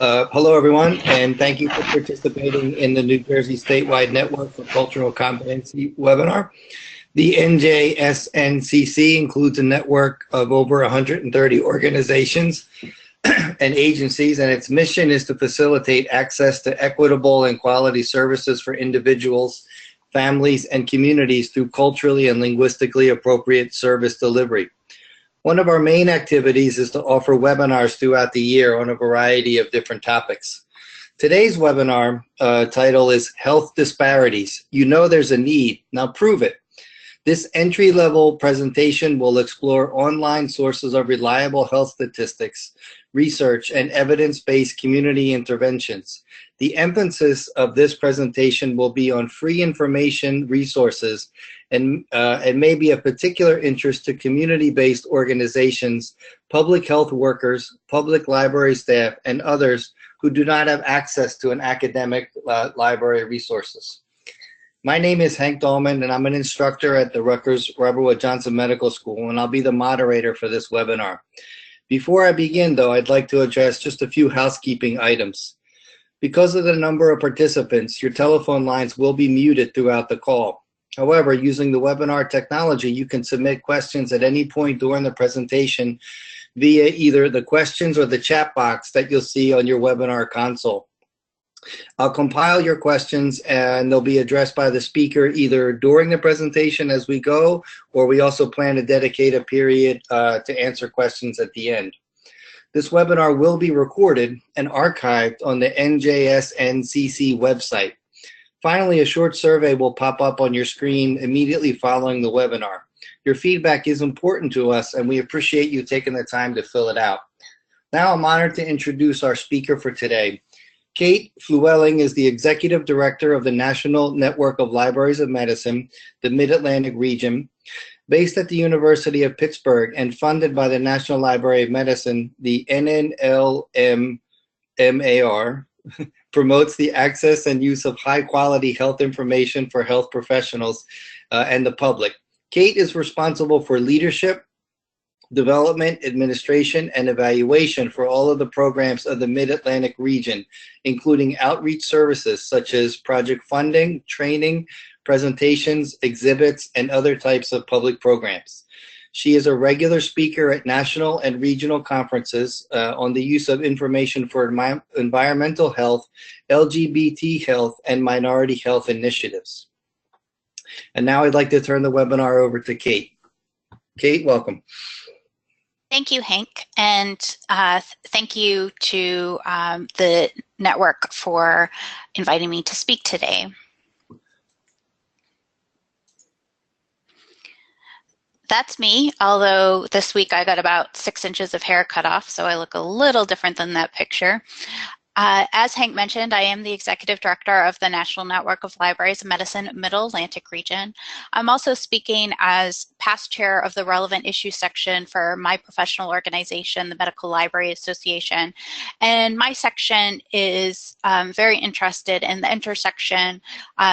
Hello, everyone, and thank you for participating in the New Jersey Statewide Network for Cultural Competency webinar. The NJSNCC includes a network of over 130 organizations and agencies, and its mission is to facilitate access to equitable and quality services for individuals, families, and communities through culturally and linguistically appropriate service delivery. One of our main activities is to offer webinars throughout the year on a variety of different topics. Today's webinar title is Health Disparities. You know there's a need, now prove it. This entry-level presentation will explore online sources of reliable health statistics, research, and evidence-based community interventions. The emphasis of this presentation will be on free information resources and may be of particular interest to community-based organizations, public health workers, public library staff, and others who do not have access to an academic library resources. My name is Hank Dahlman, and I'm an instructor at the Rutgers Robert Wood Johnson Medical School, and I'll be the moderator for this webinar. Before I begin, though, I'd like to address just a few housekeeping items. Because of the number of participants, your telephone lines will be muted throughout the call. However, using the webinar technology, you can submit questions at any point during the presentation via either the questions or the chat box that you'll see on your webinar console. I'll compile your questions and they'll be addressed by the speaker either during the presentation as we go, or we also plan to dedicate a period to answer questions at the end. This webinar will be recorded and archived on the NJSNCC website. Finally, a short survey will pop up on your screen immediately following the webinar. Your feedback is important to us, and we appreciate you taking the time to fill it out. Now I'm honored to introduce our speaker for today. Kate Flewelling is the Executive Director of the National Network of Libraries of Medicine, the Mid-Atlantic region. Based at the University of Pittsburgh and funded by the National Library of Medicine, the NNLMAR promotes the access and use of high-quality health information for health professionals and the public. Kate is responsible for leadership, development, administration, and evaluation for all of the programs of the Mid-Atlantic region, including outreach services such as project funding, training, presentations, exhibits, and other types of public programs. She is a regular speaker at national and regional conferences on the use of information for environmental health, LGBT health, and minority health initiatives. And now I'd like to turn the webinar over to Kate. Kate, welcome. Thank you, Hank, and thank you to the network for inviting me to speak today. That's me, although this week I got about 6 inches of hair cut off, so I look a little different than that picture. As Hank mentioned, I am the Executive Director of the National Network of Libraries of Medicine Middle Atlantic region. I'm also speaking as past chair of the Relevant Issues section for my professional organization, the Medical Library Association. And my section is very interested in the intersection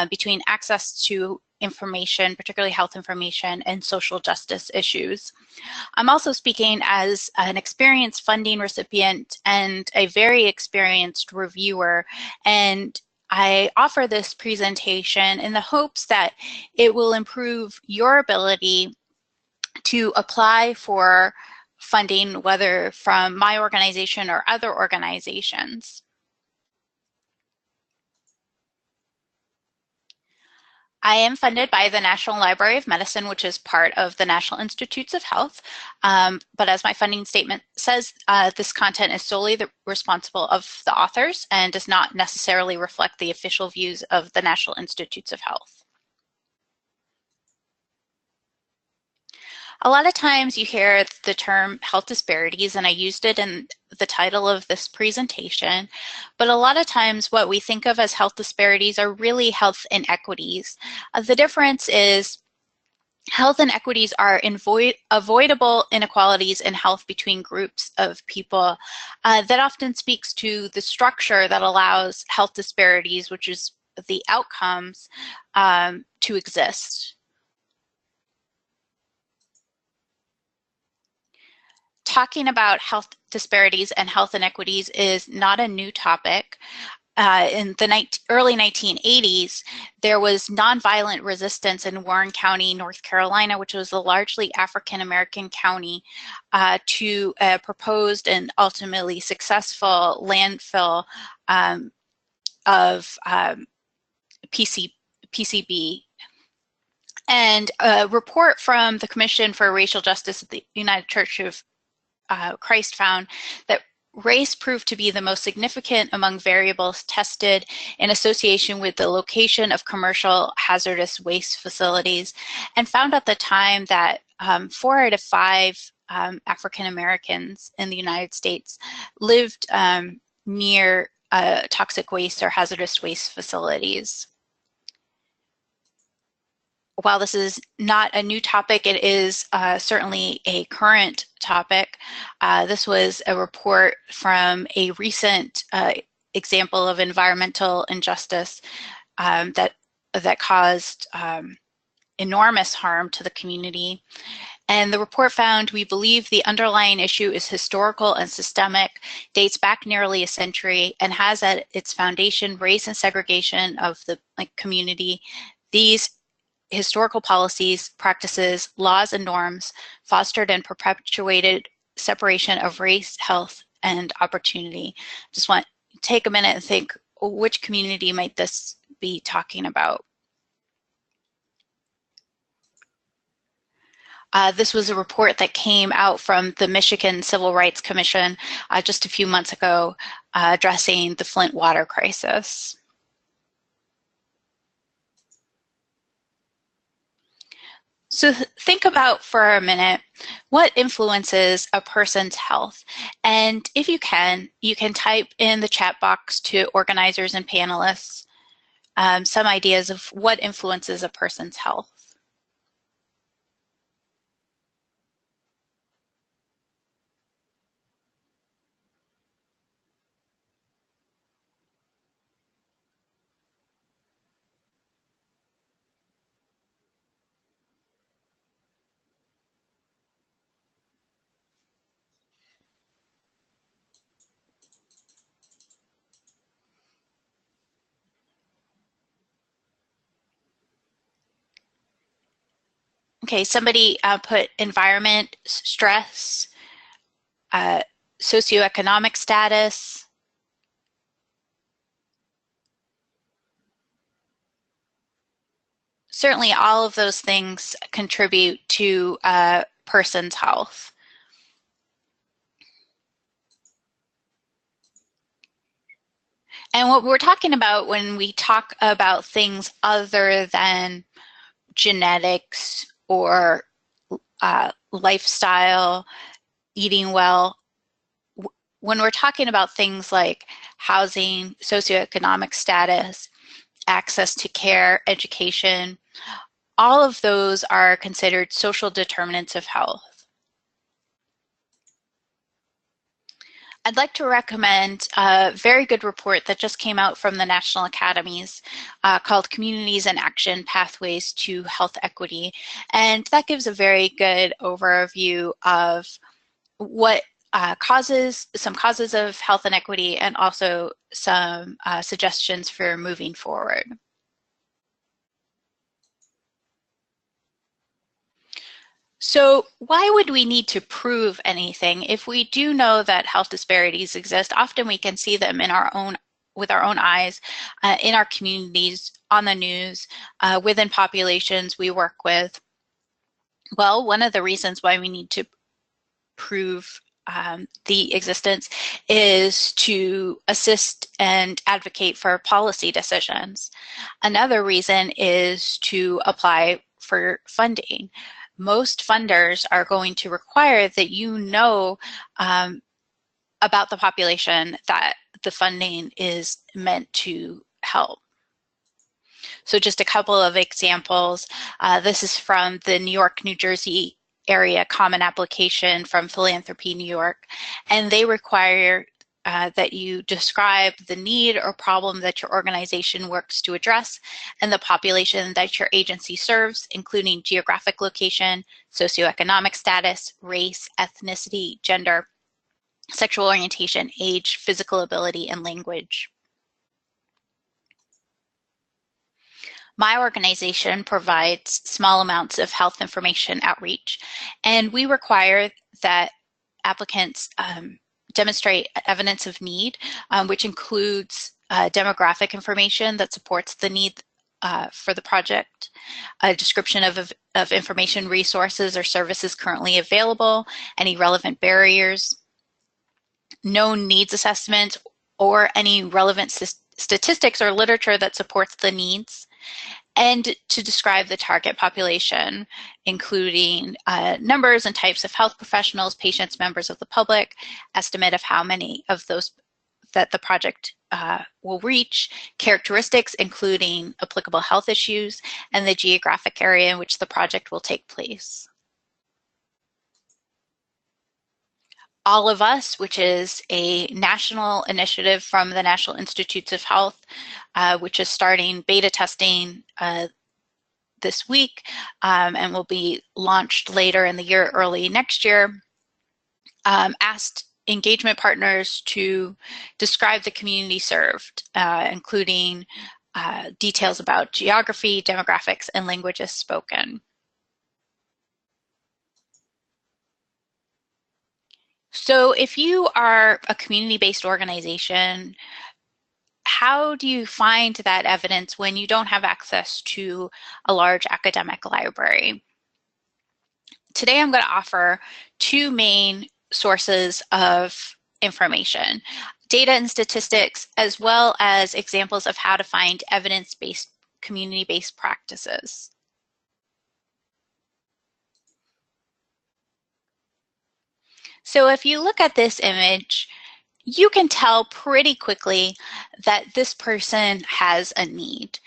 between access to information, particularly health information, and social justice issues. I'm also speaking as an experienced funding recipient and a very experienced reviewer, and I offer this presentation in the hopes that it will improve your ability to apply for funding, whether from my organization or other organizations. I am funded by the National Library of Medicine, which is part of the National Institutes of Health. But as my funding statement says, this content is solely responsible of the authors and does not necessarily reflect the official views of the National Institutes of Health. A lot of times you hear the term health disparities, and I used it in the title of this presentation, but a lot of times what we think of as health disparities are really health inequities. The difference is health inequities are avoidable inequalities in health between groups of people. That often speaks to the structure that allows health disparities, which is the outcomes, to exist. talking about health disparities and health inequities is not a new topic. In the early 1980s, there was nonviolent resistance in Warren County, North Carolina, which was a largely African-American county, to a proposed and ultimately successful landfill of PCB. And a report from the Commission for Racial Justice at the United Church of Christ found that race proved to be the most significant among variables tested in association with the location of commercial hazardous waste facilities, and found at the time that 4 out of 5 African Americans in the United States lived near toxic waste or hazardous waste facilities. While this is not a new topic, it is certainly a current topic. This was a report from a recent example of environmental injustice that caused enormous harm to the community. And the report found, we believe the underlying issue is historical and systemic, dates back nearly a century, and has at its foundation race and segregation of the community. These historical policies, practices, laws, and norms fostered and perpetuated separation of race, health, and opportunity. Just want to take a minute and think, which community might this be talking about? This was a report that came out from the Michigan Civil Rights Commission just a few months ago, addressing the Flint water crisis. So think about for a minute, what influences a person's health? And if you can type in the chat box to organizers and panelists some ideas of what influences a person's health. Okay, somebody put environment, stress, socioeconomic status. Certainly all of those things contribute to a person's health. And what we're talking about when we talk about things other than genetics or lifestyle, eating well, when we're talking about things like housing, socioeconomic status, access to care, education, all of those are considered social determinants of health. I'd like to recommend a very good report that just came out from the National Academies called Communities in Action, Pathways to Health Equity. And that gives a very good overview of what some causes of health inequity and also some suggestions for moving forward. So why would we need to prove anything if we do know that health disparities exist? Often we can see them in with our own eyes, in our communities, on the news, within populations we work with. Well, one of the reasons why we need to prove the existence is to assist and advocate for policy decisions. Another reason is to apply for funding. Most funders are going to require that you know about the population that the funding is meant to help. So just a couple of examples. This is from the New York, New Jersey area common application from Philanthropy New York, and they require that you describe the need or problem that your organization works to address and the population that your agency serves, including geographic location, socioeconomic status, race, ethnicity, gender, sexual orientation, age, physical ability, and language. My organization provides small amounts of health information outreach, and we require that applicants demonstrate evidence of need, which includes demographic information that supports the need for the project, a description of information resources or services currently available, any relevant barriers, known needs assessment, or any relevant statistics or literature that supports the needs, and to describe the target population, including numbers and types of health professionals, patients, members of the public, estimate of how many of those that the project will reach, characteristics including applicable health issues, and the geographic area in which the project will take place. All of Us, which is a national initiative from the National Institutes of Health, which is starting beta testing this week and will be launched later in the year, early next year, asked engagement partners to describe the community served, including details about geography, demographics, and languages spoken. So if you are a community-based organization, how do you find that evidence when you don't have access to a large academic library? Today I'm going to offer two main sources of information: data and statistics, as well as examples of how to find evidence-based, community-based practices. So if you look at this image, you can tell pretty quickly that this person has a need.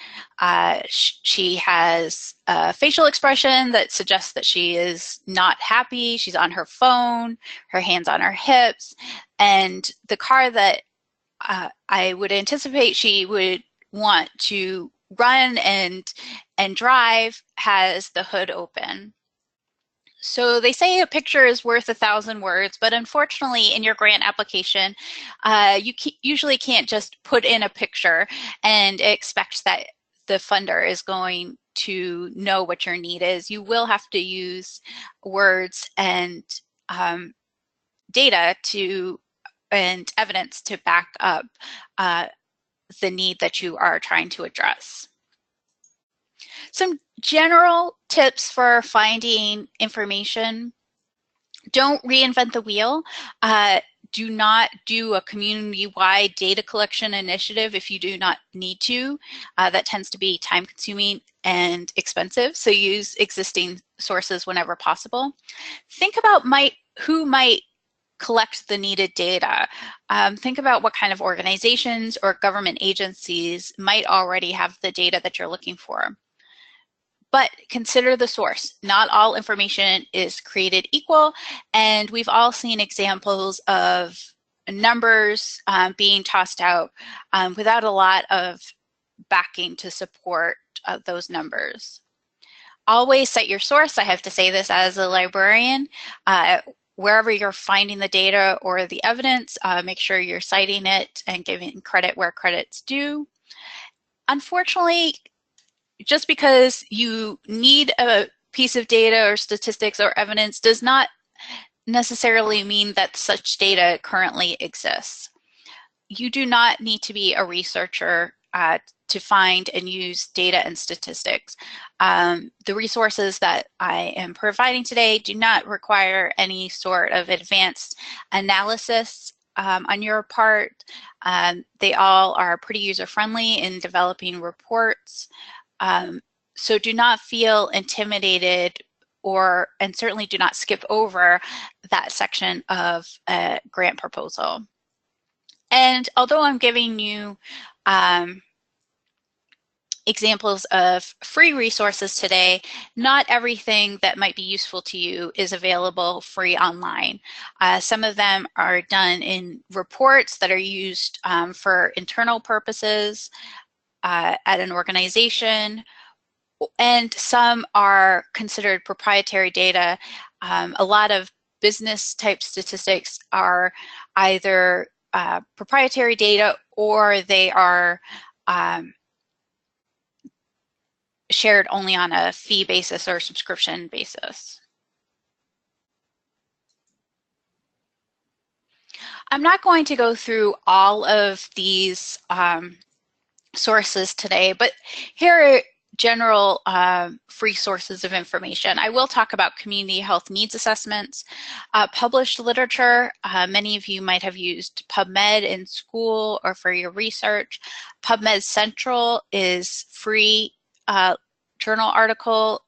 She has a facial expression that suggests that she is not happy. She's on her phone, her hands on her hips, and the car that I would anticipate she would want to run and drive has the hood open. So they say a picture is worth 1,000 words, but unfortunately in your grant application, you usually can't just put in a picture and expect that the funder is going to know what your need is. You will have to use words and data and evidence to back up the need that you are trying to address. Some general tips for finding information: don't reinvent the wheel. Do not do a community-wide data collection initiative if you do not need to. That tends to be time-consuming and expensive, so use existing sources whenever possible. Think about who might collect the needed data. Think about what kind of organizations or government agencies might already have the data that you're looking for. But consider the source. Not all information is created equal, and we've all seen examples of numbers being tossed out without a lot of backing to support those numbers. Always cite your source. I have to say this as a librarian. Wherever you're finding the data or the evidence, make sure you're citing it and giving credit where credit's due. Unfortunately, just because you need a piece of data or statistics or evidence does not necessarily mean that such data currently exists. You do not need to be a researcher to find and use data and statistics. The resources that I am providing today do not require any sort of advanced analysis on your part. They all are pretty user-friendly in developing reports. So do not feel intimidated and certainly do not skip over that section of a grant proposal. And although I'm giving you examples of free resources today, not everything that might be useful to you is available free online. Some of them are done in reports that are used for internal purposes at an organization, and some are considered proprietary data. A lot of business type statistics are either proprietary data or they are shared only on a fee basis or subscription basis. I'm not going to go through all of these sources today, but here are general free sources of information. I will talk about community health needs assessments, published literature. Many of you might have used PubMed in school or for your research. PubMed Central is free journal articles.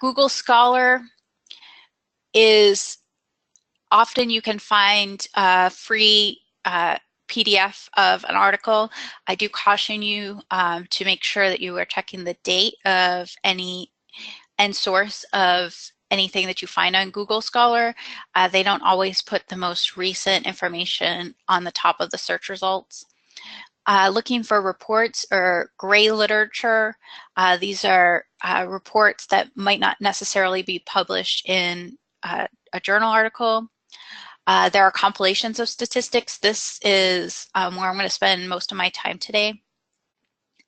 Google Scholar is often you can find a free PDF of an article. I do caution you to make sure that you are checking the date of any and source of anything that you find on Google Scholar. They don't always put the most recent information on the top of the search results. Looking for reports or gray literature. These are reports that might not necessarily be published in a journal article. There are compilations of statistics. This is where I'm going to spend most of my time today.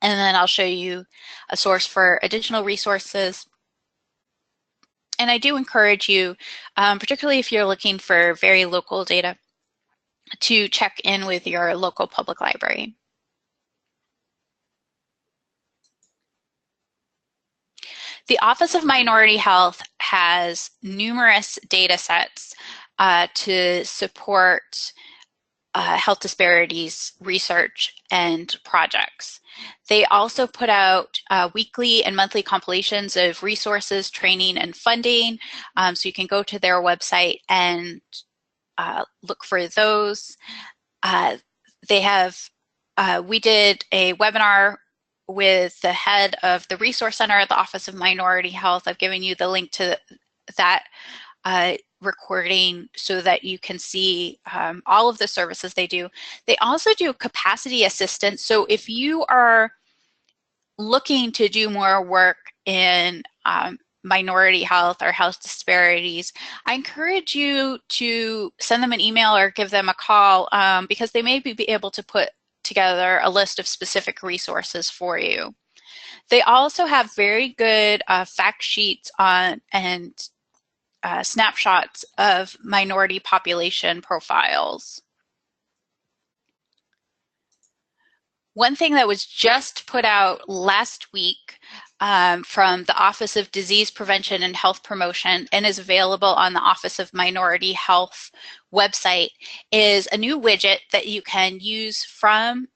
And then I'll show you a source for additional resources. And I do encourage you, particularly if you're looking for very local data, to check in with your local public library. The Office of Minority Health has numerous data sets to support health disparities research and projects. They also put out weekly and monthly compilations of resources, training, and funding. So you can go to their website and look for those. They have, we did a webinar with the head of the Resource Center at the Office of Minority Health. I've given you the link to that recording so that you can see all of the services they do. They also do capacity assistance. So if you are looking to do more work in minority health or health disparities, I encourage you to send them an email or give them a call because they may be able to put together a list of specific resources for you. They also have very good fact sheets on and snapshots of minority population profiles. One thing that was just put out last week from the Office of Disease Prevention and Health Promotion and is available on the Office of Minority Health website is a new widget that you can use from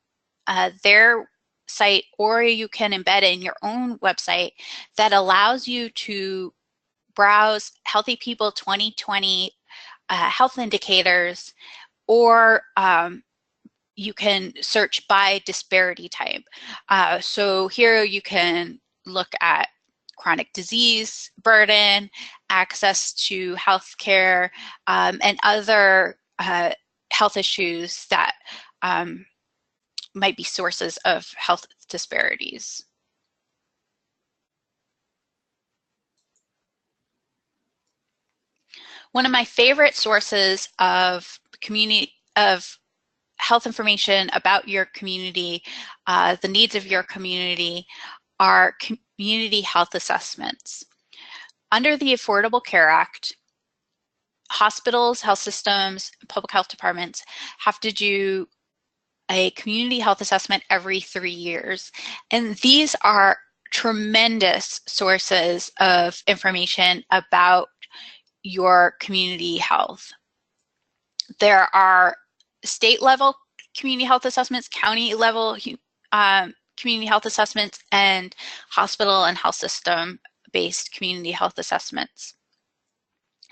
their site, or you can embed in your own website that allows you to browse Healthy People 2020 health indicators, or you can search by disparity type. So here you can look at chronic disease burden, access to health care, and other health issues that might be sources of health disparities. One of my favorite sources of health information about your community, the needs of your community, are community health assessments. Under the Affordable Care Act, hospitals, health systems, public health departments have to do a community health assessment every 3 years. And these are tremendous sources of information about your community health. There are state level community health assessments, county level community health assessments, and hospital and health system based community health assessments.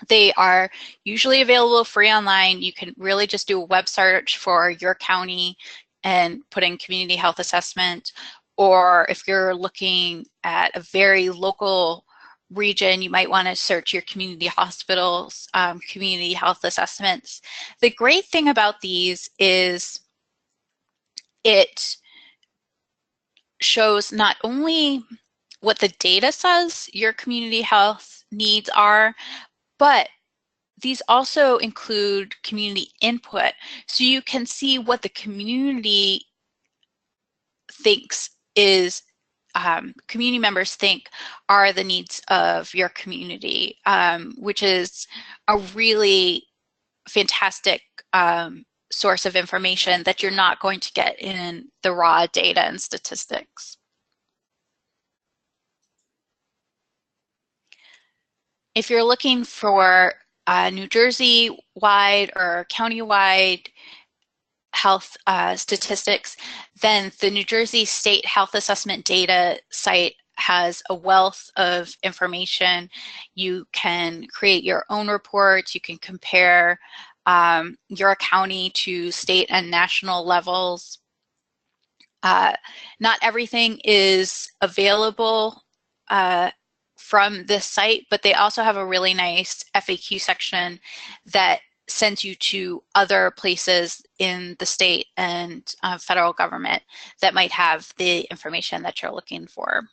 They are usually available free online. You can really just do a web search for your county and put in community health assessment, or if you're looking at a very local region, you might want to search your community hospitals, community health assessments. The great thing about these is it shows not only what the data says your community health needs are, but these also include community input. So you can see what the community thinks is, community members think are the needs of your community, which is a really fantastic source of information that you're not going to get in the raw data and statistics. If you're looking for New Jersey-wide or county-wide health statistics, then the New Jersey State Health Assessment Data site has a wealth of information. You can create your own reports. You can compare your county to state and national levels. Not everything is available from this site, but they also have a really nice FAQ section that sends you to other places in the state and federal government that might have the information that you're looking for.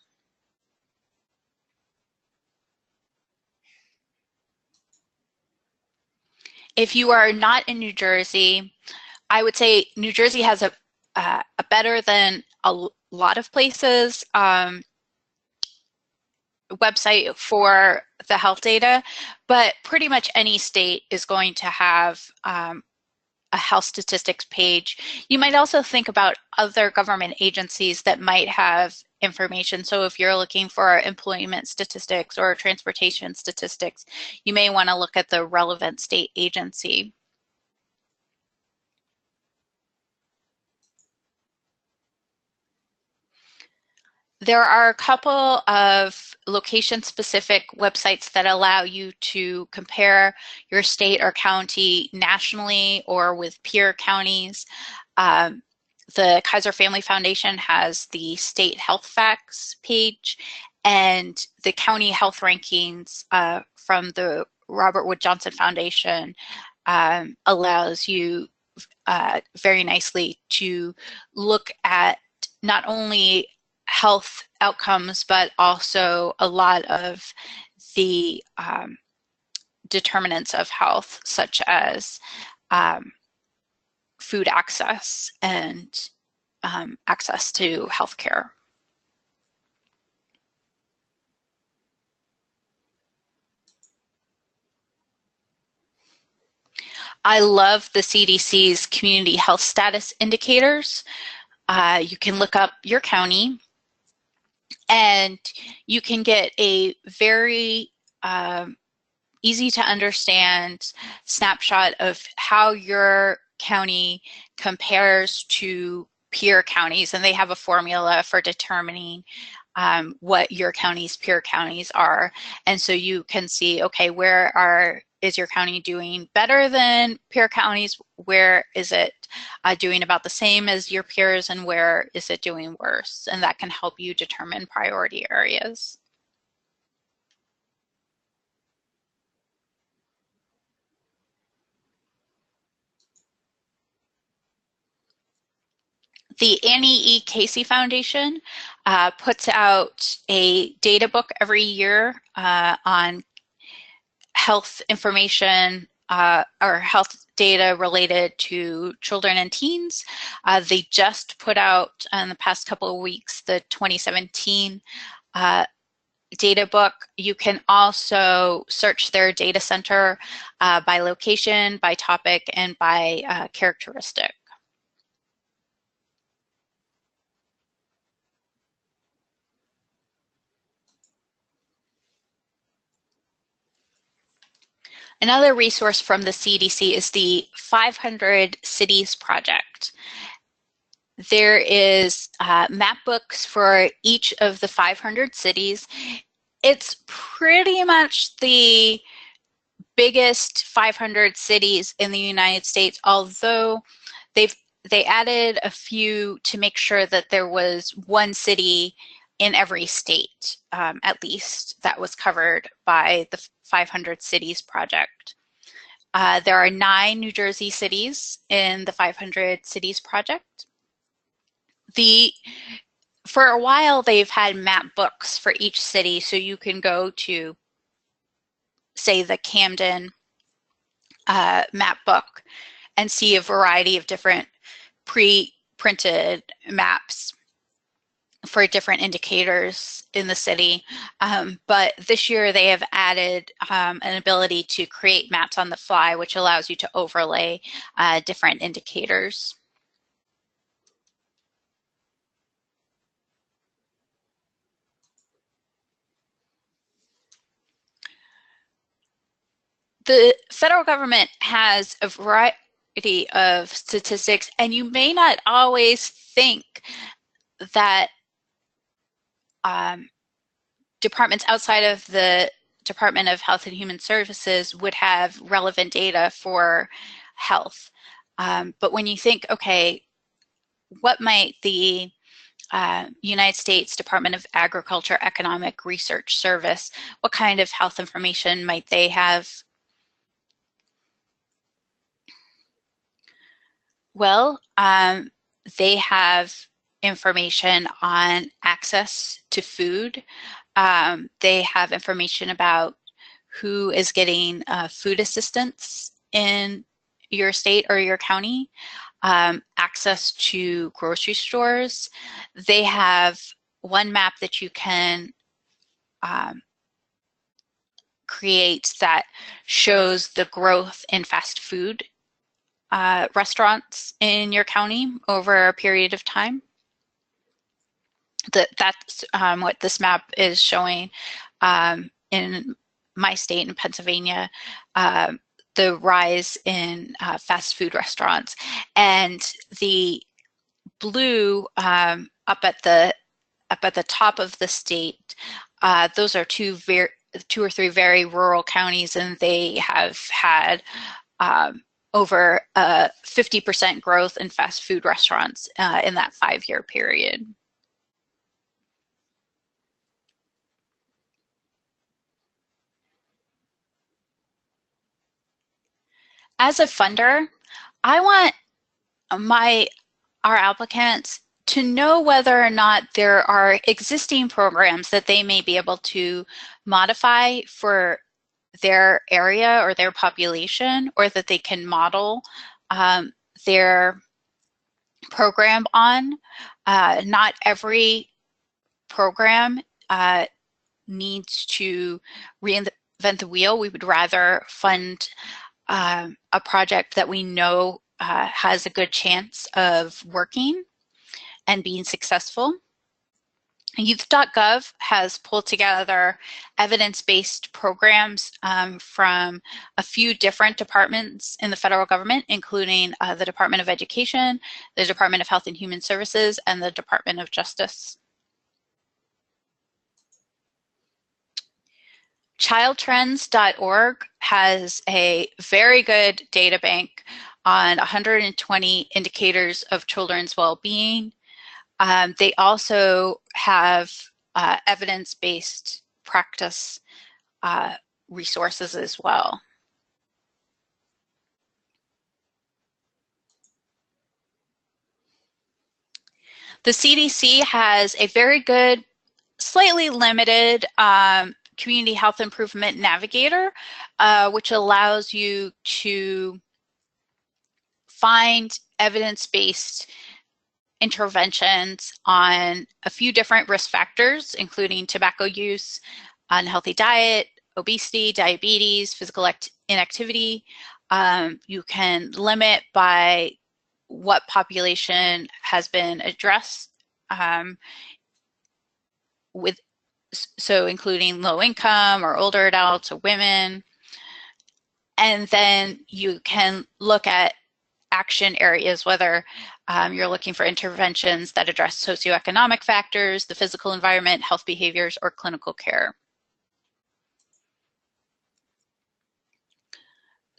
If you are not in New Jersey, I would say New Jersey has a better than a lot of places website for the health data, but pretty much any state is going to have a health statistics page. You might also think about other government agencies that might have information. So if you're looking for employment statistics or transportation statistics, you may want to look at the relevant state agency. There are a couple of location-specific websites that allow you to compare your state or county nationally or with peer counties. The Kaiser Family Foundation has the State Health Facts page, and the county health rankings from the Robert Wood Johnson Foundation allows you very nicely to look at not only health outcomes, but also a lot of the determinants of health, such as food access and access to healthcare. I love the CDC's community health status indicators. You can look up your county, and you can get a very easy to understand snapshot of how your county compares to peer counties, and they have a formula for determining what your county's peer counties are. And so you can see, okay, is your county doing better than peer counties? Where is it doing about the same as your peers, and where is it doing worse? And that can help you determine priority areas. The Annie E. Casey Foundation puts out a data book every year on health information or health data related to children and teens. They just put out in the past couple of weeks the 2017 data book. You can also search their data center by location, by topic, and by characteristic. Another resource from the CDC is the 500 Cities Project. There is map books for each of the 500 cities. It's pretty much the biggest 500 cities in the United States, although they've they added a few to make sure that there was one city in every state, at least, that was covered by the 500 Cities project. There are 9 New Jersey cities in the 500 Cities project. For a while, they've had map books for each city, so you can go to, say, the Camden map book and see a variety of different pre-printed maps for different indicators in the city. But this year they have added an ability to create maps on the fly, which allows you to overlay different indicators. The federal government has a variety of statistics, and you may not always think that departments outside of the Department of Health and Human Services would have relevant data for health. But when you think, okay, what might the United States Department of Agriculture Economic Research Service, what kind of health information might they have? Well, they have information on access to food. They have information about who is getting food assistance in your state or your county, access to grocery stores. They have one map that you can create that shows the growth in fast food restaurants in your county over a period of time. That's what this map is showing in my state, in Pennsylvania, the rise in fast food restaurants. And the blue up at the top of the state, those are two or three very rural counties, and they have had over 50% growth in fast food restaurants in that 5-year period. As a funder, I want our applicants to know whether or not there are existing programs that they may be able to modify for their area or their population, or that they can model their program on. Not every program needs to reinvent the wheel. We would rather fund a project that we know has a good chance of working and being successful. Youth.gov has pulled together evidence-based programs from a few different departments in the federal government, including the Department of Education, the Department of Health and Human Services, and the Department of Justice. Childtrends.org has a very good data bank on 120 indicators of children's well-being. They also have evidence-based practice resources as well. The CDC has a very good, slightly limited Community Health Improvement Navigator, which allows you to find evidence-based interventions on a few different risk factors, including tobacco use, unhealthy diet, obesity, diabetes, physical inactivity. You can limit by what population has been addressed, so including low income or older adults or women. And then you can look at action areas, whether you're looking for interventions that address socioeconomic factors, the physical environment, health behaviors, or clinical care.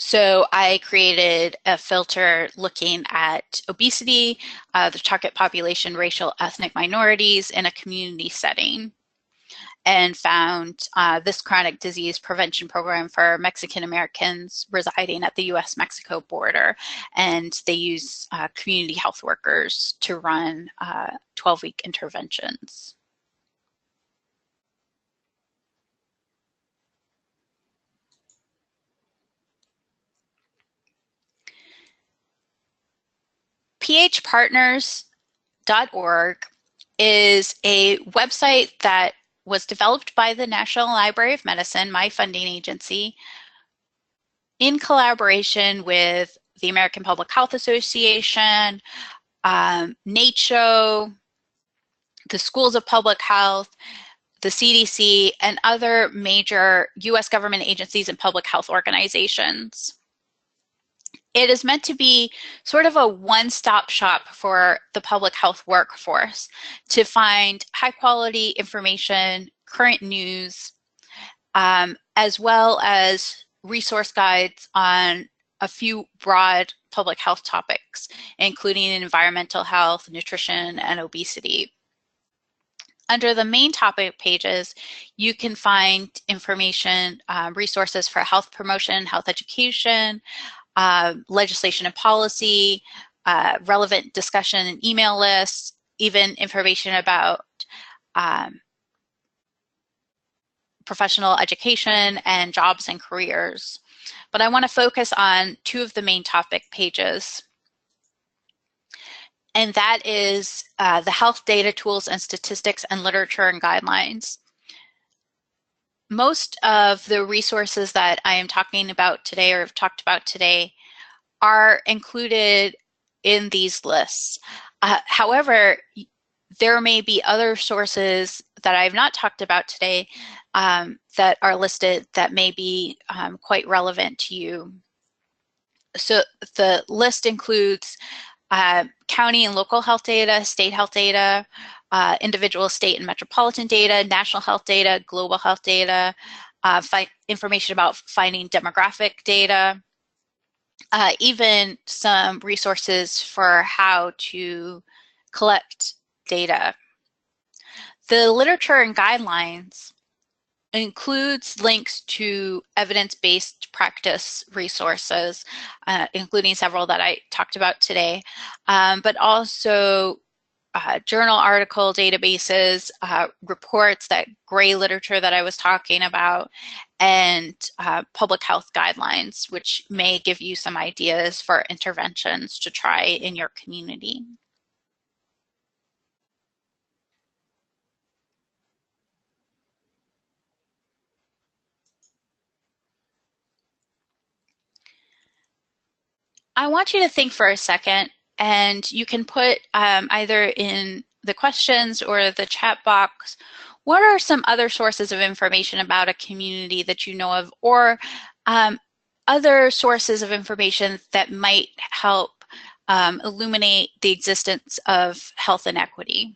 So I created a filter looking at obesity, the target population, racial, ethnic minorities in a community setting, and found this chronic disease prevention program for Mexican Americans residing at the US-Mexico border. And they use community health workers to run 12-week interventions. phpartners.org is a website that was developed by the National Library of Medicine, my funding agency, in collaboration with the American Public Health Association, NACCHO, the Schools of Public Health, the CDC, and other major US government agencies and public health organizations. It is meant to be sort of a one-stop shop for the public health workforce to find high-quality information, current news, as well as resource guides on a few broad public health topics, including environmental health, nutrition, and obesity. Under the main topic pages, you can find information, resources for health promotion, health education, legislation and policy, relevant discussion and email lists, even information about professional education and jobs and careers. But I want to focus on two of the main topic pages. And that is the health data tools and statistics and literature and guidelines. Most of the resources that I am talking about today or have talked about today are included in these lists. However, there may be other sources that I have not talked about today that are listed that may be quite relevant to you. So the list includes county and local health data, state health data, individual state and metropolitan data, national health data, global health data, information about finding demographic data, even some resources for how to collect data. The literature and guidelines includes links to evidence-based practice resources, including several that I talked about today, but also journal article databases, reports, that gray literature that I was talking about, and public health guidelines, which may give you some ideas for interventions to try in your community. I want you to think for a second, and you can put either in the questions or the chat box, what are some other sources of information about a community that you know of, or other sources of information that might help illuminate the existence of health inequity?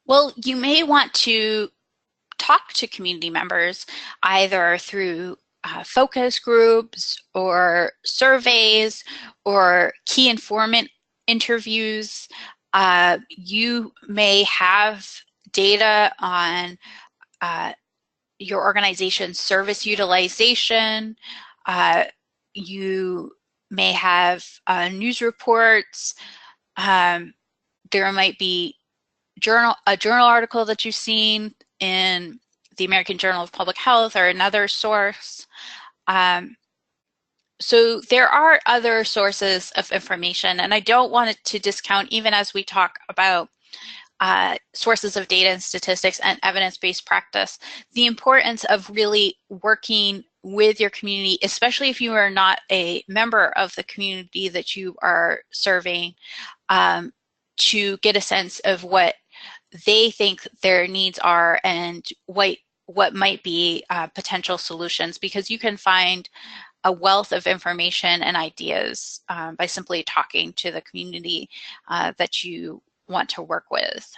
Well, you may want to talk to community members either through focus groups or surveys or key informant interviews. You may have data on your organization's service utilization. You may have news reports. There might be a journal article that you've seen in the American Journal of Public Health or another source. So there are other sources of information, and I don't want it to discount, even as we talk about sources of data and statistics and evidence-based practice, the importance of really working with your community, especially if you are not a member of the community that you are serving, to get a sense of what they think their needs are and what might be potential solutions, because you can find a wealth of information and ideas by simply talking to the community that you want to work with.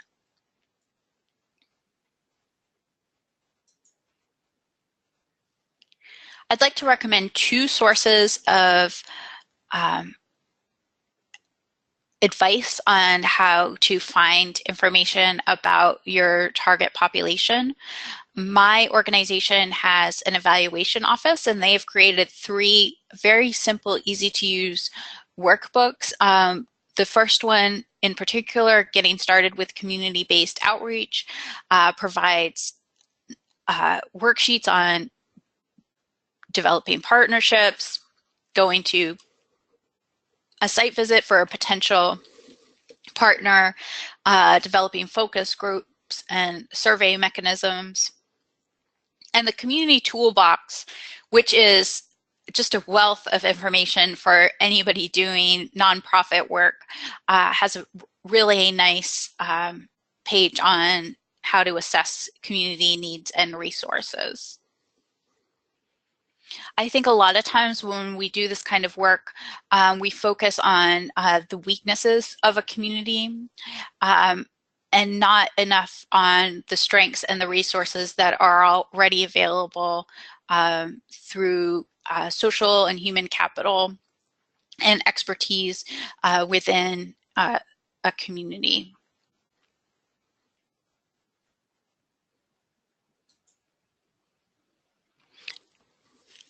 I'd like to recommend two sources of advice on how to find information about your target population. My organization has an evaluation office, and they've created 3 very simple, easy to use workbooks. The first one in particular, Getting Started with Community-Based Outreach, provides worksheets on developing partnerships, going to a site visit for a potential partner, developing focus groups and survey mechanisms. And the Community Toolbox, which is just a wealth of information for anybody doing nonprofit work, has a really nice page on how to assess community needs and resources. I think a lot of times when we do this kind of work, we focus on the weaknesses of a community and not enough on the strengths and the resources that are already available through social and human capital and expertise within a community.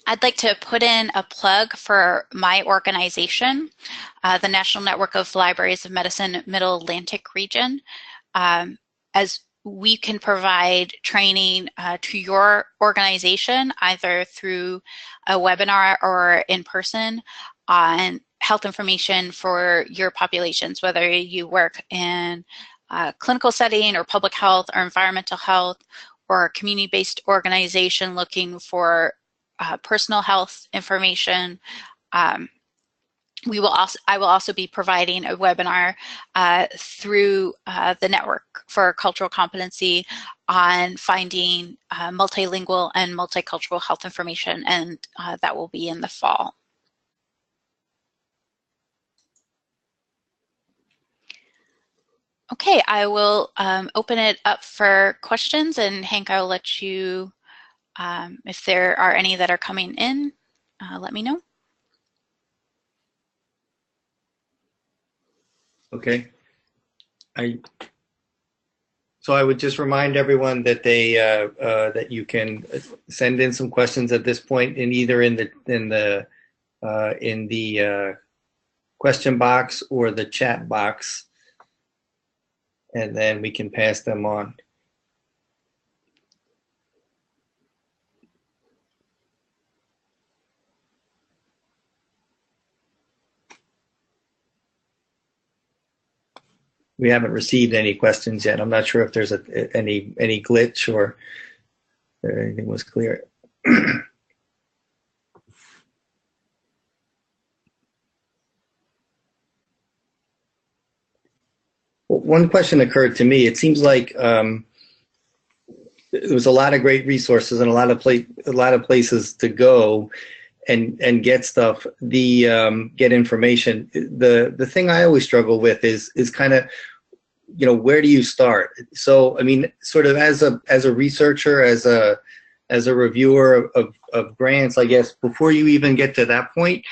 I'd like to put in a plug for my organization, the National Network of Libraries of Medicine Middle Atlantic Region, as we can provide training to your organization, either through a webinar or in person, on health information for your populations, whether you work in a clinical setting or public health or environmental health, or a community-based organization looking for personal health information. I will also be providing a webinar through the Network for Cultural Competency on finding multilingual and multicultural health information, and that will be in the fall. Okay, I will open it up for questions, and Hank, I will let you, if there are any that are coming in, let me know. Okay. So I would just remind everyone that they that you can send in some questions at this point, in either in the question box or the chat box, and then we can pass them on. We haven't received any questions yet. I'm not sure if there's any glitch or if anything was clear. Well, one question occurred to me. It seems like there was a lot of great resources and a lot of places to go and get stuff, get information. The thing I always struggle with is kind of, where do you start? So, I mean, sort of as a researcher, as a reviewer of grants, I guess, before you even get to that point,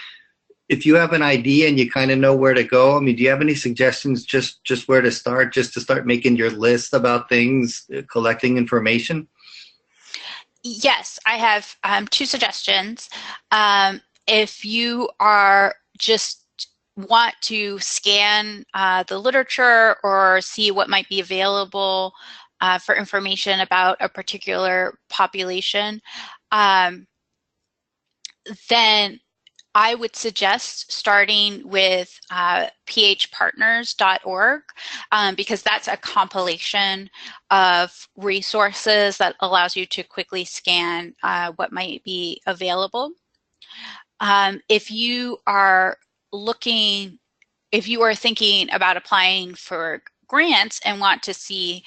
if you have an idea and you kind of know where to go, I mean, do you have any suggestions just where to start, just to start making your list about things, collecting information? Yes, I have 2 suggestions. If you are just want to scan the literature or see what might be available for information about a particular population, then I would suggest starting with phpartners.org because that's a compilation of resources that allows you to quickly scan what might be available. If you are thinking about applying for grants and want to see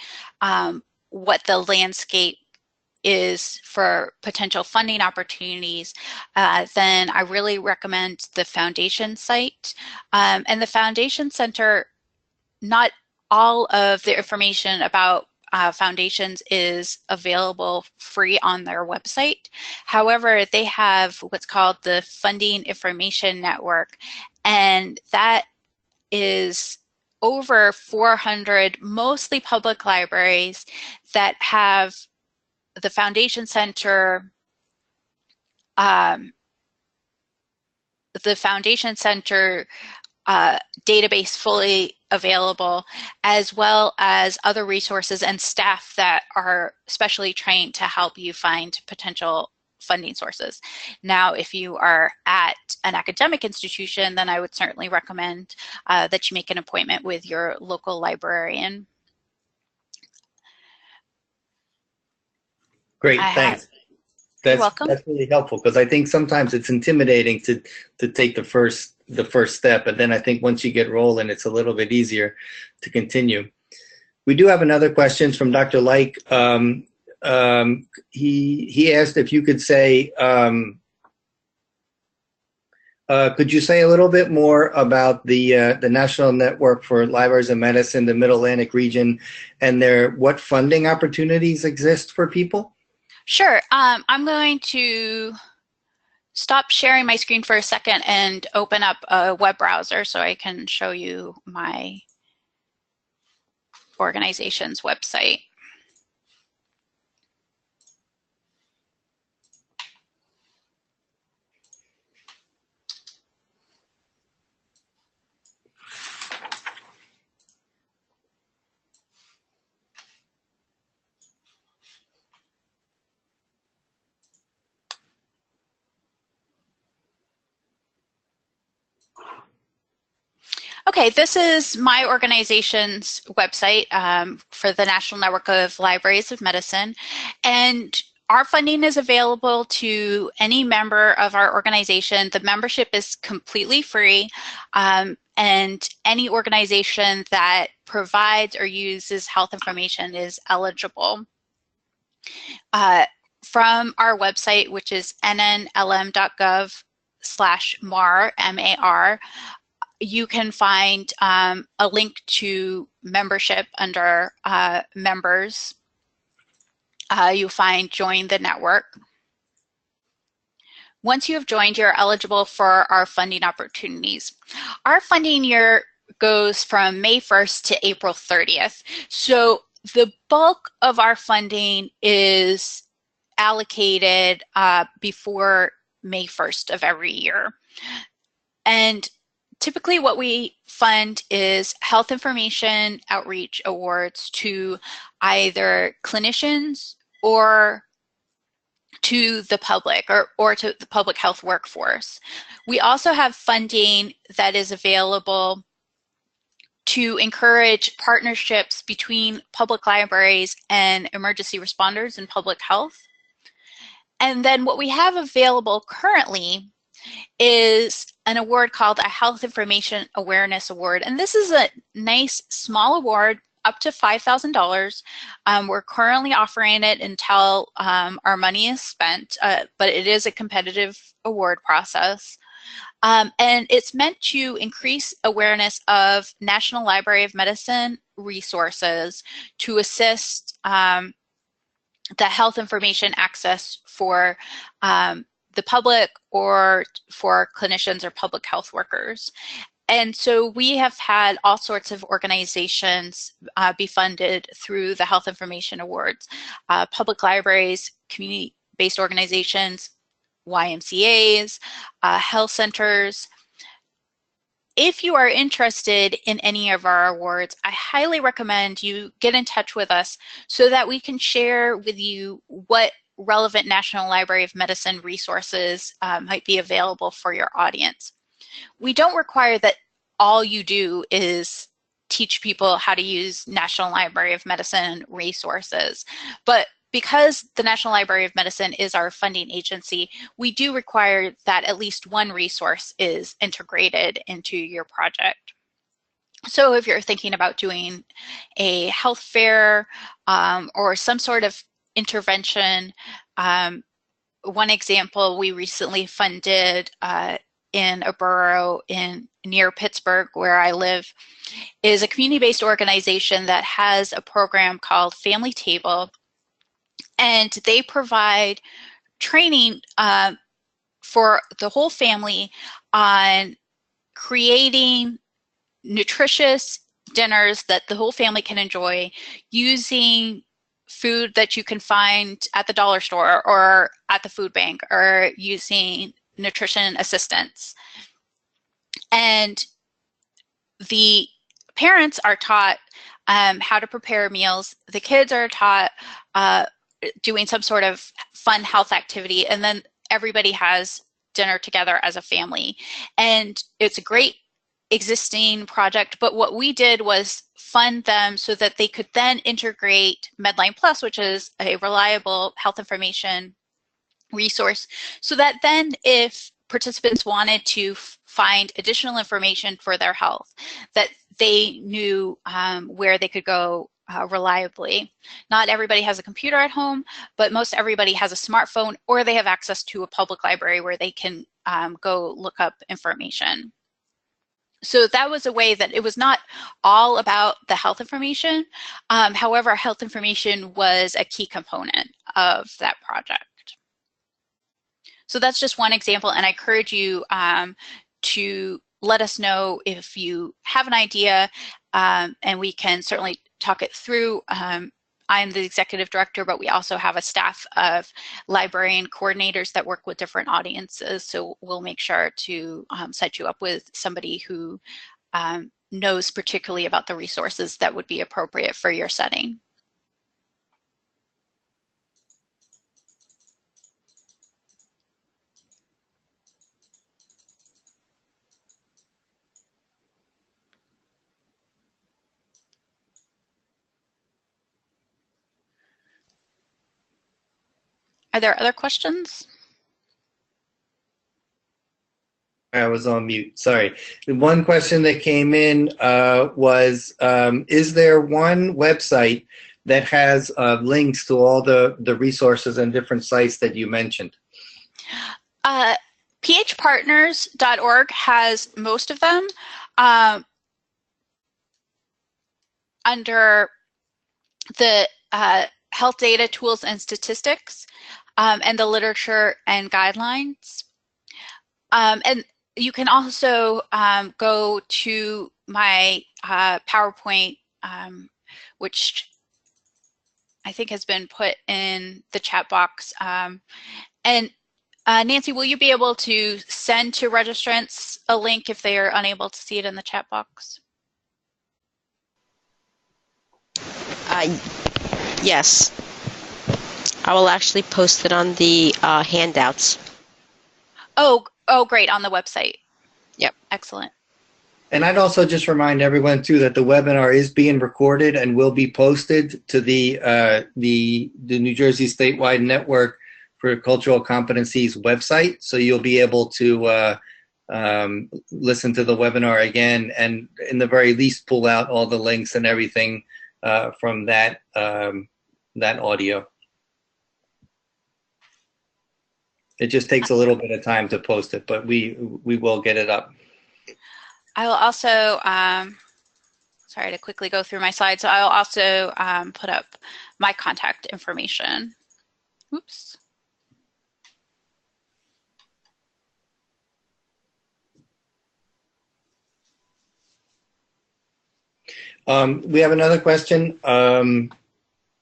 what the landscape is for potential funding opportunities, then I really recommend the Foundation site. And the Foundation Center, not all of the information about foundations is available free on their website. However, they have what's called the Funding Information Network, and that is over 400 mostly public libraries that have the Foundation Center database fully available, as well as other resources and staff that are specially trained to help you find potential funding sources. Now, if you are at an academic institution, then I would certainly recommend that you make an appointment with your local librarian. Great, thanks. You're welcome. That's really helpful, because I think sometimes it's intimidating to take the first step, and then I think once you get rolling, it's a little bit easier to continue. We do have another question from Dr. Like. He asked if you could say, could you say a little bit more about the National Network for Libraries of Medicine, the Mid-Atlantic region, and what funding opportunities exist for people? Sure. I'm going to stop sharing my screen for a second and open up a web browser so I can show you my organization's website. Okay, this is my organization's website for the National Network of Libraries of Medicine, and our funding is available to any member of our organization. The membership is completely free, and any organization that provides or uses health information is eligible. From our website, which is nnlm.gov/MAR, M-A-R, you can find a link to membership under members. You'll find join the network. Once you have joined, you're eligible for our funding opportunities. Our funding year goes from May 1st to April 30th. So the bulk of our funding is allocated before May 1st of every year. And typically what we fund is health information outreach awards to either clinicians or to the public or to the public health workforce. We also have funding that is available to encourage partnerships between public libraries and emergency responders in public health. And then what we have available currently is an award called a Health Information Awareness Award. And this is a nice small award up to $5,000. We're currently offering it until our money is spent, but it is a competitive award process. And it's meant to increase awareness of National Library of Medicine resources to assist the health information access for the public or for clinicians or public health workers. And so we have had all sorts of organizations be funded through the Health Information Awards. Public libraries, community-based organizations, YMCAs, health centers. If you are interested in any of our awards, I highly recommend you get in touch with us so that we can share with you what relevant National Library of Medicine resources might be available for your audience. We don't require that all you do is teach people how to use National Library of Medicine resources, but because the National Library of Medicine is our funding agency, we do require that at least one resource is integrated into your project. So if you're thinking about doing a health fair or some sort of intervention, one example we recently funded in a borough near Pittsburgh, where I live, is a community-based organization that has a program called Family Table, and they provide training for the whole family on creating nutritious dinners that the whole family can enjoy using food that you can find at the dollar store or at the food bank, or using nutrition assistants. And the parents are taught how to prepare meals. The kids are taught doing some sort of fun health activity, and then everybody has dinner together as a family. And it's a great existing project, but what we did was fund them so that they could then integrate Medline Plus, which is a reliable health information resource, so that then if participants wanted to find additional information for their health, that they knew where they could go reliably. Not everybody has a computer at home, but most everybody has a smartphone, or they have access to a public library where they can go look up information. So that was a way that it was not all about the health information. However, health information was a key component of that project. So that's just one example, and I encourage you to let us know if you have an idea, and we can certainly talk it through. I'm the executive director, but we also have a staff of librarian coordinators that work with different audiences. So we'll make sure to set you up with somebody who knows particularly about the resources that would be appropriate for your setting. Are there other questions? I was on mute, sorry. The one question that came in was, is there one website that has links to all the resources and different sites that you mentioned? phpartners.org has most of them. Under the health data, tools, and statistics, and the literature and guidelines. And you can also go to my PowerPoint, which I think has been put in the chat box. And Nancy, will you be able to send to registrants a link if they are unable to see it in the chat box? Yes. I will actually post it on the handouts. Oh, great, on the website. Yep. Excellent. And I'd also just remind everyone too that the webinar is being recorded and will be posted to the New Jersey Statewide Network for Cultural Competencies website. So you'll be able to listen to the webinar again, and in the very least pull out all the links and everything from that audio. It just takes a little bit of time to post it, but we will get it up. I will also, sorry to quickly go through my slides, so I will also put up my contact information. Oops. We have another question.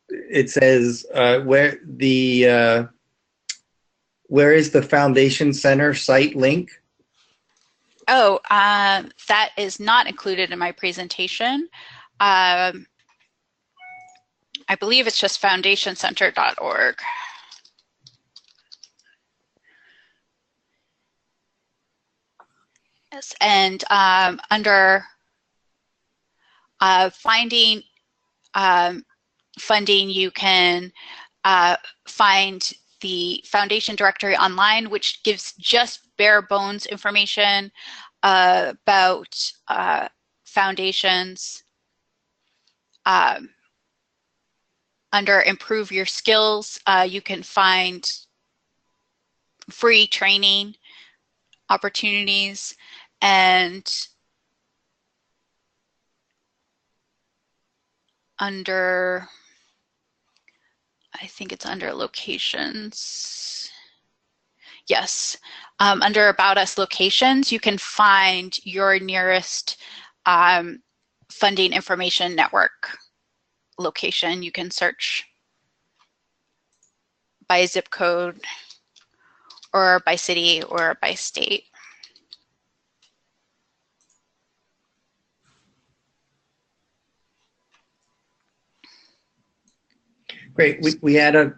It says, where is the Foundation Center site link? Oh, that is not included in my presentation. I believe it's just foundationcenter.org. Yes, and under finding funding, you can find the foundation directory online, which gives just bare bones information about foundations. Under improve your skills, you can find free training opportunities, and under, I think it's under locations. Yes, under About Us locations, you can find your nearest funding information network location. You can search by zip code or by city or by state. Great. We had I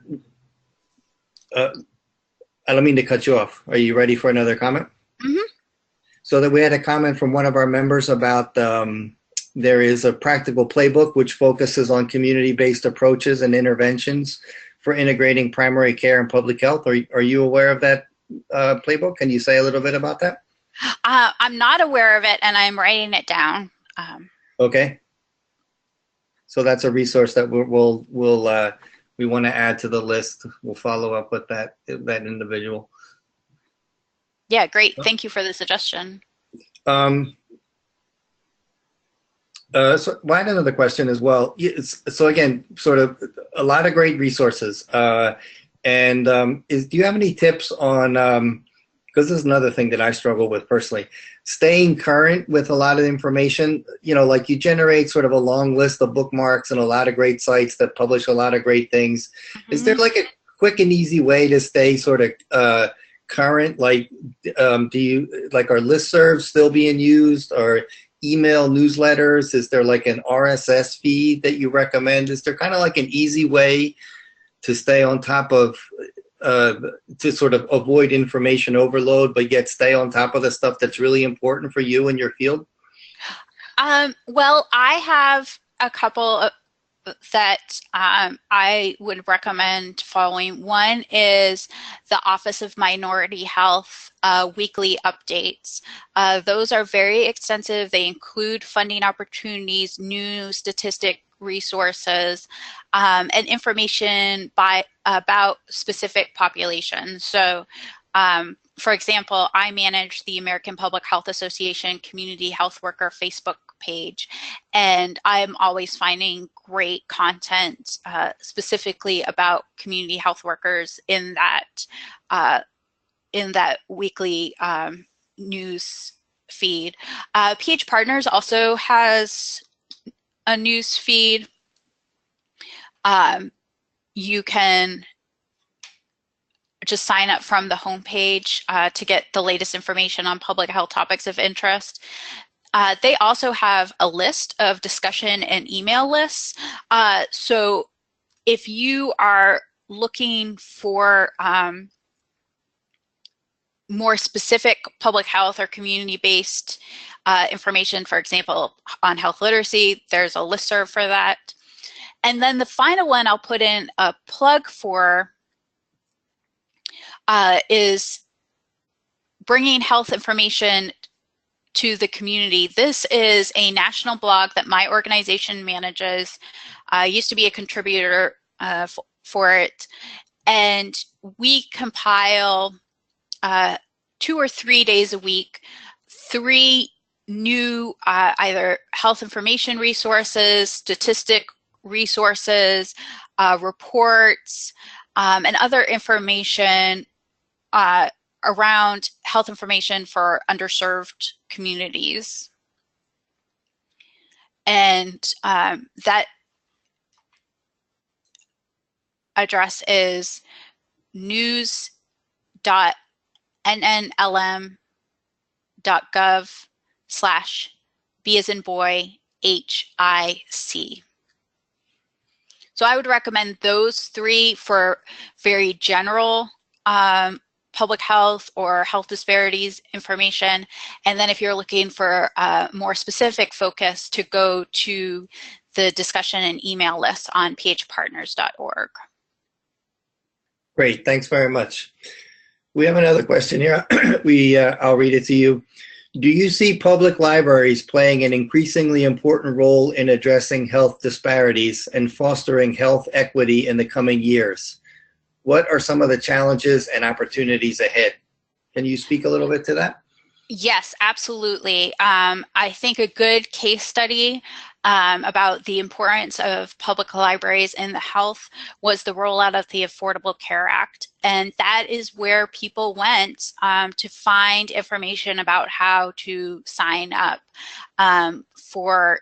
don't mean to cut you off. Are you ready for another comment? Mm-hmm. So that we had a comment from one of our members about there is a practical playbook which focuses on community-based approaches and interventions for integrating primary care and public health. Are you aware of that playbook? Can you say a little bit about that? I'm not aware of it, and I'm writing it down. Okay. So that's a resource that we want to add to the list. We'll follow up with that individual. Yeah, great. Thank you for the suggestion. So I had another question as well. So again, sort of a lot of great resources. Do you have any tips on, because this is another thing that I struggle with personally, staying current with a lot of information, like you generate sort of a long list of bookmarks and a lot of great sites that publish a lot of great things. Mm-hmm. Is there like a quick and easy way to stay sort of current? Like, are listservs still being used, or email newsletters? Is there like an RSS feed that you recommend? Is there kind of like an easy way to stay on top of, to sort of avoid information overload, but yet stay on top of the stuff that's really important for you in your field? Well, I have a couple that I would recommend following. One is the Office of Minority Health weekly updates. Those are very extensive. They include funding opportunities, new statistic resources, and information about specific populations. So, for example, I manage the American Public Health Association Community Health Worker Facebook page, and I'm always finding great content specifically about community health workers in that weekly news feed. PH Partners also has a news feed. You can just sign up from the homepage to get the latest information on public health topics of interest. They also have a list of discussion and email lists. So if you are looking for more specific public health or community-based information, for example, on health literacy, there's a listserv for that. And then the final one I'll put in a plug for is bringing health information to the community. This is a national blog that my organization manages. I used to be a contributor for it, and we compile 2 or 3 days a week 3 new either health information resources, statistic resources, reports, and other information around health information for underserved communities. And that address is news.nnlm.gov/B as in boy, HIC. So I would recommend those 3 for very general public health or health disparities information. And then if you're looking for a more specific focus, to go to the discussion and email lists on phpartners.org. Great, thanks very much. We have another question here. I'll read it to you. Do you see public libraries playing an increasingly important role in addressing health disparities and fostering health equity in the coming years? What are some of the challenges and opportunities ahead? Can you speak a little bit to that? Yes, absolutely. I think a good case study about the importance of public libraries in the health was the rollout of the Affordable Care Act. And that is where people went to find information about how to sign up for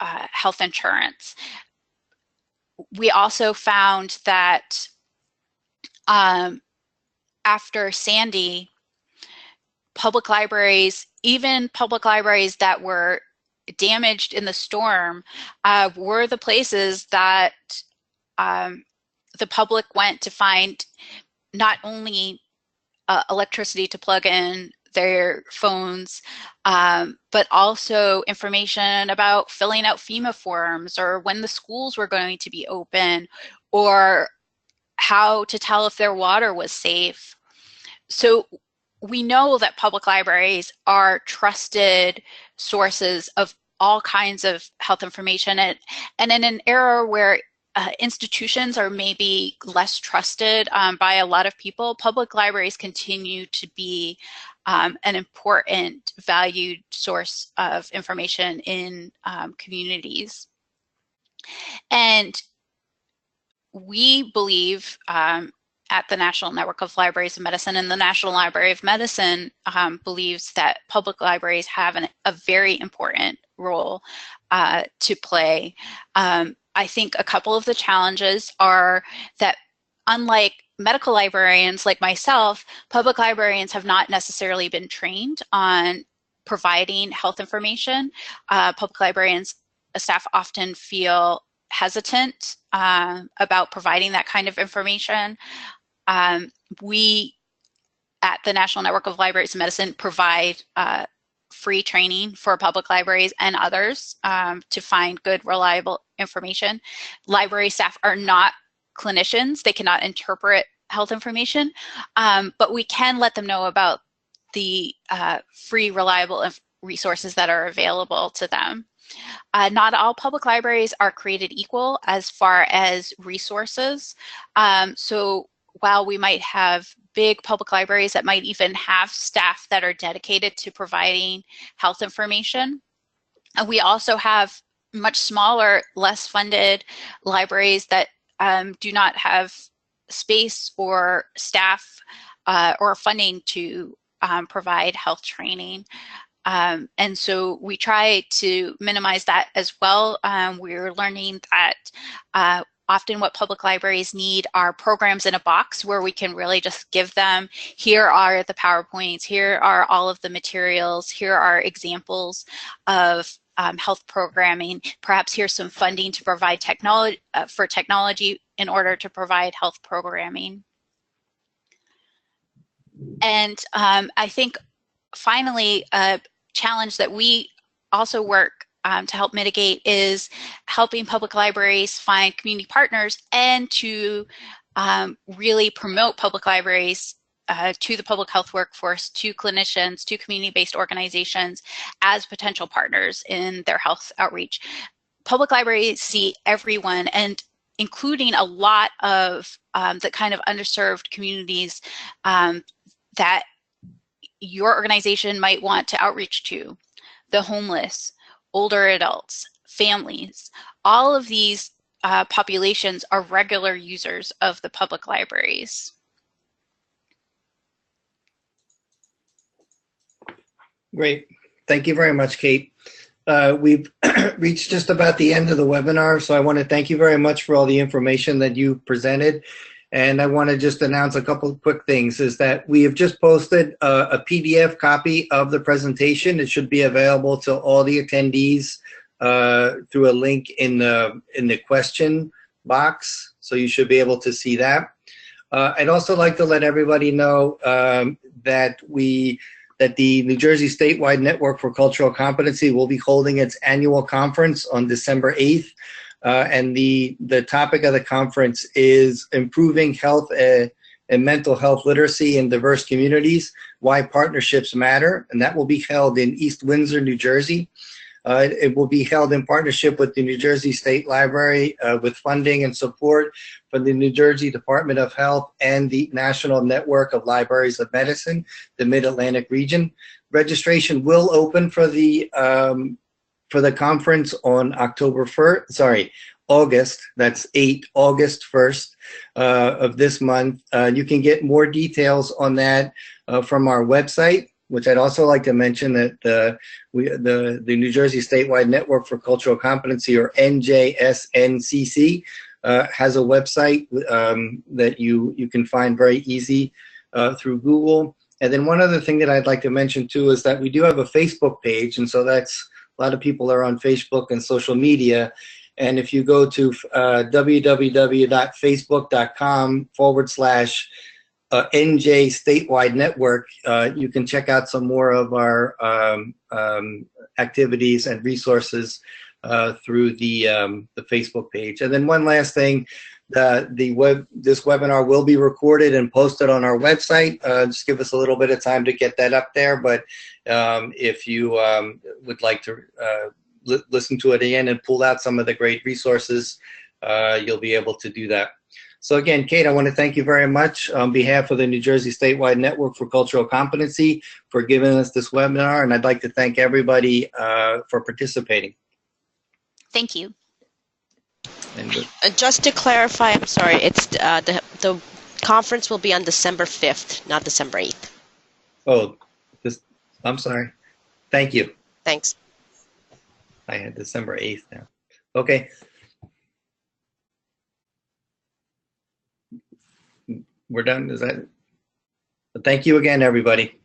health insurance. We also found that after Sandy, public libraries, even public libraries that were damaged in the storm, were the places that the public went to find not only electricity to plug in their phones, but also information about filling out FEMA forms, or when the schools were going to be open, or how to tell if their water was safe. So we know that public libraries are trusted sources of all kinds of health information. And in an era where institutions are maybe less trusted by a lot of people, public libraries continue to be an important, valued source of information in communities. And we believe at the National Network of Libraries of Medicine, and the National Library of Medicine believes that public libraries have a very important role to play. I think a couple of the challenges are that, unlike medical librarians like myself, public librarians have not necessarily been trained on providing health information. Public librarians staff often feel hesitant about providing that kind of information. We at the National Network of Libraries of Medicine provide free training for public libraries and others to find good, reliable information. Library staff are not clinicians. They cannot interpret health information, but we can let them know about the free, reliable resources that are available to them. Not all public libraries are created equal as far as resources. So while we might have big public libraries that might even have staff that are dedicated to providing health information, we also have much smaller, less funded libraries that do not have space or staff or funding to provide health training. And so we try to minimize that as well. We're learning that often what public libraries need are programs in a box where we can really just give them, here are the PowerPoints, here are all of the materials, here are examples of health programming. Perhaps here's some funding to provide technology in order to provide health programming. And I think finally, a challenge that we also work to help mitigate is helping public libraries find community partners and to really promote public libraries to the public health workforce, to clinicians, to community-based organizations as potential partners in their health outreach. Public libraries see everyone, and including a lot of the kind of underserved communities that your organization might want to outreach to: the homeless, older adults, families. All of these populations are regular users of the public libraries. Great. Thank you very much, Kate. We've reached just about the end of the webinar, so I want to thank you very much for all the information that you presented. And I want to just announce a couple of quick things, is that we have just posted a PDF copy of the presentation. It should be available to all the attendees through a link in the question box, so you should be able to see that. I'd also like to let everybody know that the New Jersey Statewide Network for Cultural Competency will be holding its annual conference on December 8th. And the topic of the conference is improving health and mental health literacy in diverse communities, why partnerships matter. And that will be held in East Windsor, New Jersey. It will be held in partnership with the New Jersey State Library with funding and support from the New Jersey Department of Health and the National Network of Libraries of Medicine, the Mid-Atlantic region. Registration will open for the conference on August, that's August 1st of this month. You can get more details on that from our website, which I'd also like to mention that the New Jersey Statewide Network for Cultural Competency, or NJSNCC, has a website that you can find very easy through Google. And then one other thing that I'd like to mention too is that we do have a Facebook page, and so that's a lot of people are on Facebook and social media. And if you go to www.facebook.com/NJ Statewide Network, you can check out some more of our activities and resources through the Facebook page. And then one last thing, this webinar will be recorded and posted on our website. Just give us a little bit of time to get that up there, but if you would like to listen to it again and pull out some of the great resources, you'll be able to do that. So again, Kate, I want to thank you very much on behalf of the New Jersey Statewide Network for Cultural Competency for giving us this webinar, and I'd like to thank everybody for participating. Thank you. And just to clarify, I'm sorry, it's the conference will be on December 5th, not December 8th. Oh, I'm sorry. Thank you. Thanks. I had December 8th now. Okay. We're done. Is that? Thank you again, everybody.